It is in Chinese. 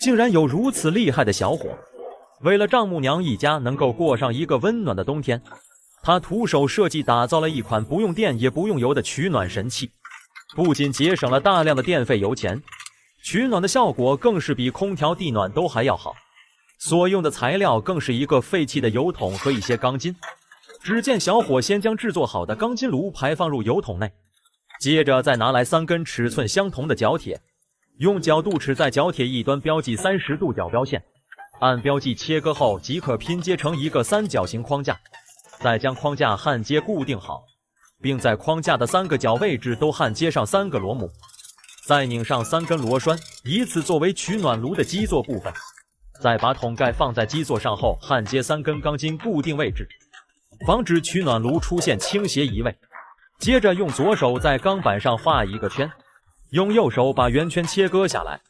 竟然有如此厉害的小伙。为了丈母娘一家能够过上一个温暖的冬天，他徒手设计打造了一款不用电也不用油的取暖神器，不仅节省了大量的电费油钱，取暖的效果更是比空调地暖都还要好。所用的材料更是一个废弃的油桶和一些钢筋。只见小伙先将制作好的钢筋炉排放入油桶内，接着再拿来3根尺寸相同的角铁，用角度尺在角铁一端标记30度角标线，按标记切割后即可拼接成一个三角形框架，再将框架焊接固定好，并在框架的3个角位置都焊接上3个螺母，再拧上3根螺栓，以此作为取暖炉的基座部分。再把桶盖放在基座上后，焊接3根钢筋固定位置，防止取暖炉出现倾斜移位。接着用左手在钢板上画一个圈，用右手把圆圈切割下来，